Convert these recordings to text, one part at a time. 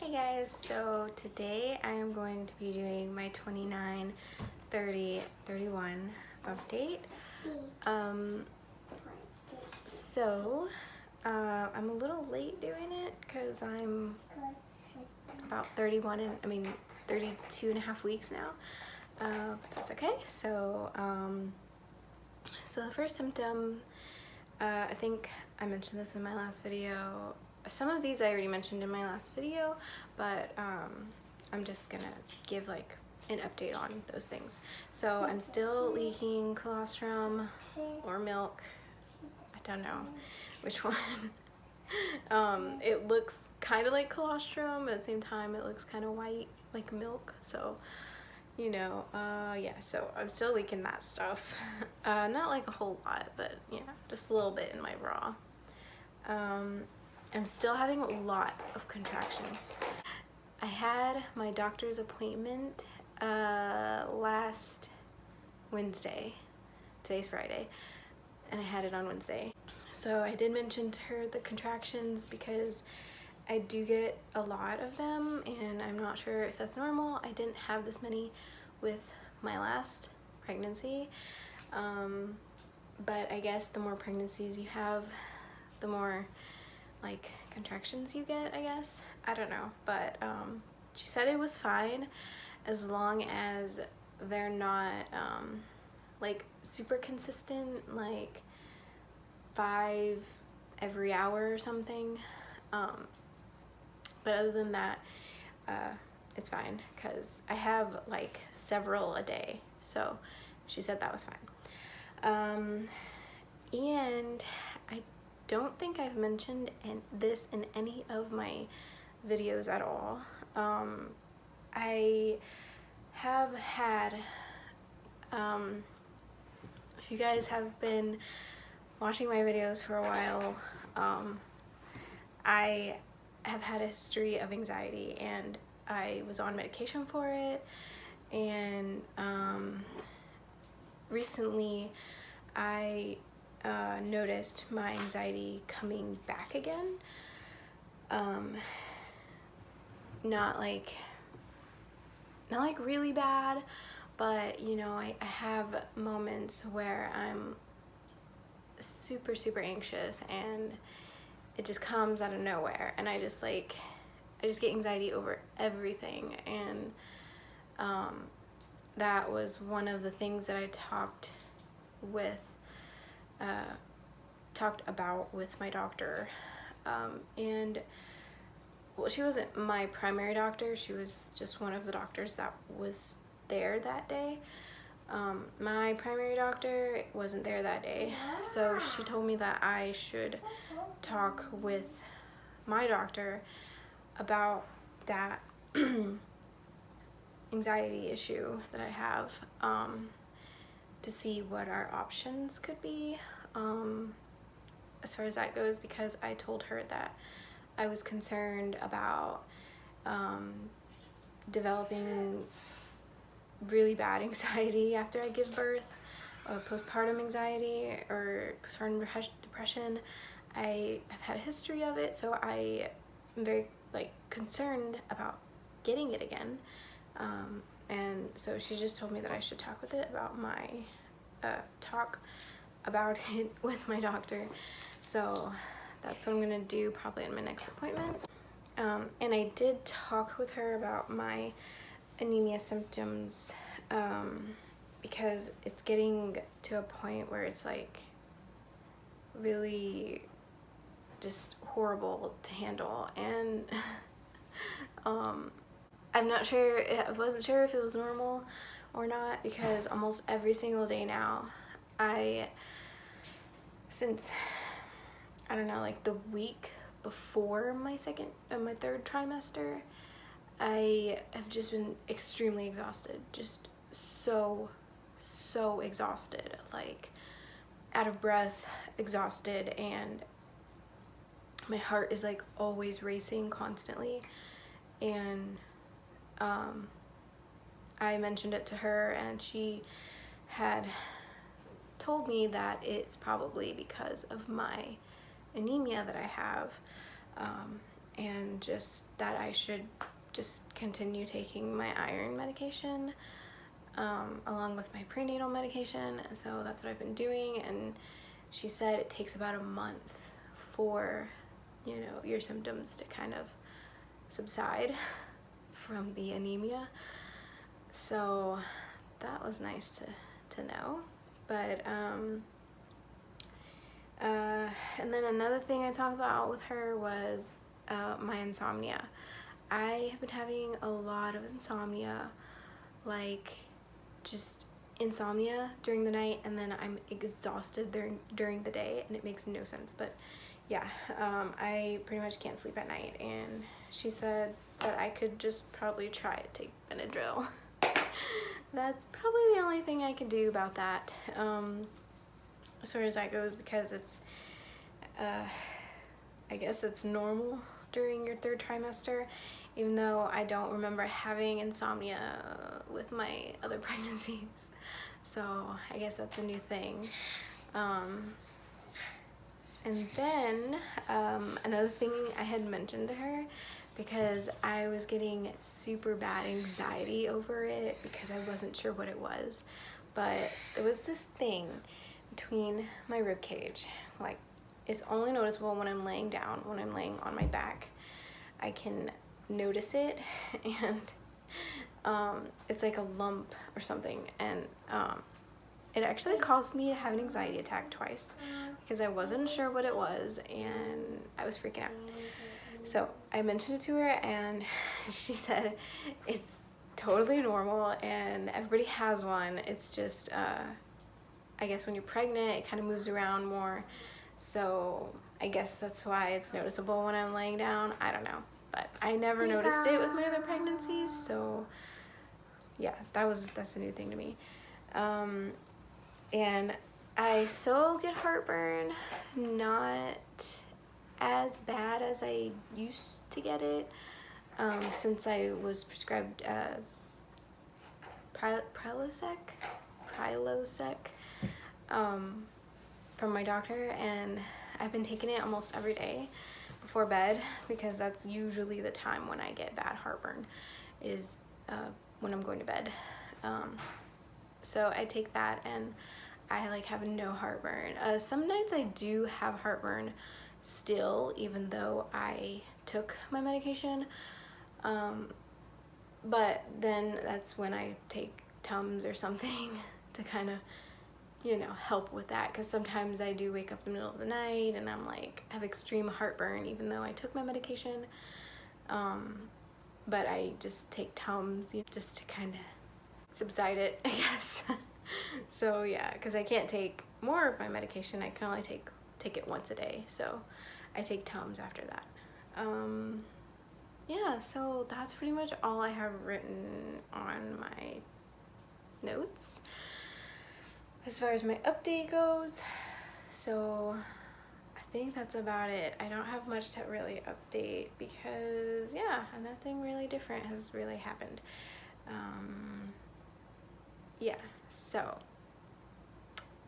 Hey guys, so today I am going to be doing my 29, 30, 31 update. I'm a little late doing it because I'm about 32 and a half weeks now, but that's okay. So the first symptom, I think I mentioned this in my last video. Some of these I already mentioned in my last video, but I'm just gonna give like an update on those things. So I'm still leaking colostrum or milk. I don't know which one. It looks kind of like colostrum, at the same time it looks kind of white like milk, so you know, yeah, so I'm still leaking that stuff. Not like a whole lot, but yeah, just a little bit in my bra. I'm still having a lot of contractions. I had my doctor's appointment last Wednesday. Today's Friday, and I had it on Wednesday. So I did mention to her the contractions because I do get a lot of them, and I'm not sure if that's normal. I didn't have this many with my last pregnancy, but I guess the more pregnancies you have, the more like contractions you get, I guess. I don't know, but she said it was fine as long as they're not like super consistent, like 5 every hour or something. But other than that, it's fine because I have like several a day, so she said that was fine. And I don't think I've mentioned this in any of my videos at all. I have had, if you guys have been watching my videos for a while, I have had a history of anxiety, and I was on medication for it, and recently I noticed my anxiety coming back again. Not like really bad, but you know, I have moments where I'm super anxious and it just comes out of nowhere, and I just get anxiety over everything. And that was one of the things that I talked about with my doctor. And well, she wasn't my primary doctor, she was just one of the doctors that was there that day. My primary doctor wasn't there that day, so she told me that I should talk with my doctor about that anxiety issue that I have, to see what our options could be as far as that goes, because I told her that I was concerned about developing really bad anxiety after I give birth, postpartum anxiety or postpartum depression. I have had a history of it, so I am very concerned about getting it again. And so she just told me that I should talk with it about it with my doctor. So that's what I'm gonna do probably in my next appointment. And I did talk with her about my anemia symptoms, because it's getting to a point where it's like really just horrible to handle. And I wasn't sure if it was normal or not, because almost every single day now, since I don't know, like the week before my third trimester, I have just been extremely exhausted, just so exhausted, like out of breath, exhausted, and my heart is like always racing constantly. And I mentioned it to her, and she had told me that it's probably because of my anemia that I have, and just that I should just continue taking my iron medication along with my prenatal medication. So that's what I've been doing, and she said it takes about a month for, you know, your symptoms to kind of subside from the anemia. So that was nice to know. But and then another thing I talked about with her was my insomnia. I have been having a lot of insomnia, like just insomnia during the night, and then I'm exhausted during the day, and it makes no sense. But yeah, I pretty much can't sleep at night, and she said that I could just probably try to take Benadryl. That's probably the only thing I can do about that, as far as that goes, because it's I guess it's normal during your 3rd trimester, even though I don't remember having insomnia with my other pregnancies. So I guess that's a new thing. And then another thing I had mentioned to her, because I was getting super bad anxiety over it because I wasn't sure what it was, but it was this thing between my rib cage. Like, it's only noticeable when I'm laying down. When I'm laying on my back, I can notice it, and it's like a lump or something, and it actually caused me to have an anxiety attack twice because I wasn't sure what it was, and I was freaking out. So I mentioned it to her, and she said it's totally normal and everybody has one. It's just I guess when you're pregnant, it kind of moves around more, so I guess that's why it's noticeable when I'm laying down. I don't know, but I never noticed it with my other pregnancies, so yeah, that's a new thing to me. And I still get heartburn, not as bad as I used to get it, since I was prescribed Prilosec from my doctor, and I've been taking it almost every day before bed, because that's usually the time when I get bad heartburn, is when I'm going to bed. So I take that, and I like have no heartburn. Some nights I do have heartburn still, even though I took my medication, but then that's when I take Tums or something to kind of, you know, help with that, because sometimes I do wake up in the middle of the night and I'm like, have extreme heartburn even though I took my medication, but I just take Tums, you know, just to kind of subside it, I guess. So yeah, because I can't take more of my medication, I can only take it once a day, so I take Tums after that. Yeah, so that's pretty much all I have written on my notes as far as my update goes. So I think that's about it. I don't have much to really update because, yeah, nothing really different has really happened. Yeah, so,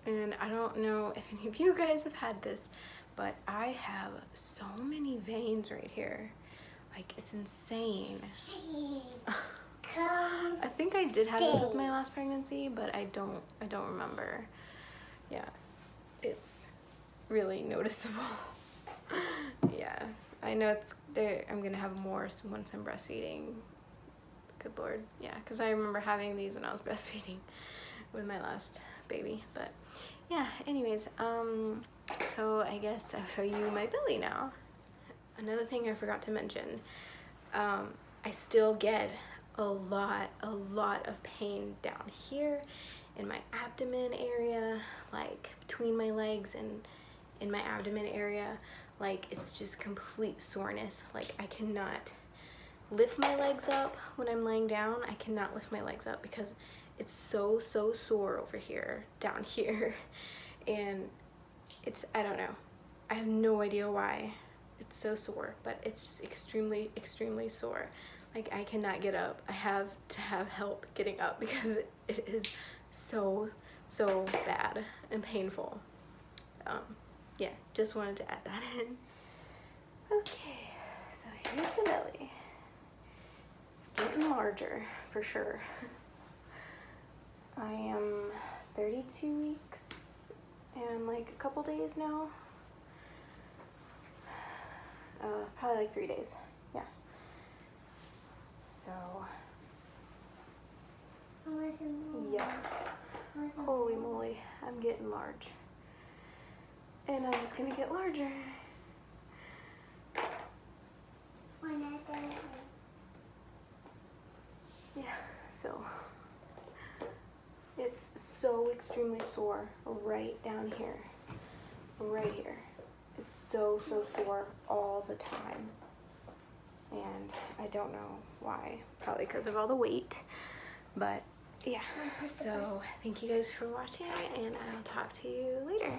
and I don't know if any of you guys have had this, but I have so many veins right here. Like, it's insane. I think I did have this with my last pregnancy, but I don't remember. Yeah, it's really noticeable. Yeah, I know it's there. I'm gonna have more once I'm breastfeeding. Good Lord, yeah, because I remember having these when I was breastfeeding with my last baby. But yeah, anyways, so I guess I'll show you my belly now. Another thing I forgot to mention, I still get a lot of pain down here in my abdomen area, like between my legs and in my abdomen area. Like, it's just complete soreness. Like, I cannot lift my legs up when I'm laying down. I cannot lift my legs up because it's so sore over here, down here. And it's, I don't know, I have no idea why it's so sore, but it's just extremely sore. Like, I cannot get up. I have to have help getting up because it is so bad and painful. Yeah, just wanted to add that in. Okay, so Here's the belly. It's getting larger for sure. I am 32 weeks and like a couple days now. Probably like 3 days. Yeah. So. Yeah. Holy moly, I'm getting large. And I'm just gonna get larger. Yeah, so it's so extremely sore right down here, right here. It's so sore all the time. And I don't know why, probably because of all the weight, but yeah. So thank you guys for watching, and I'll talk to you later.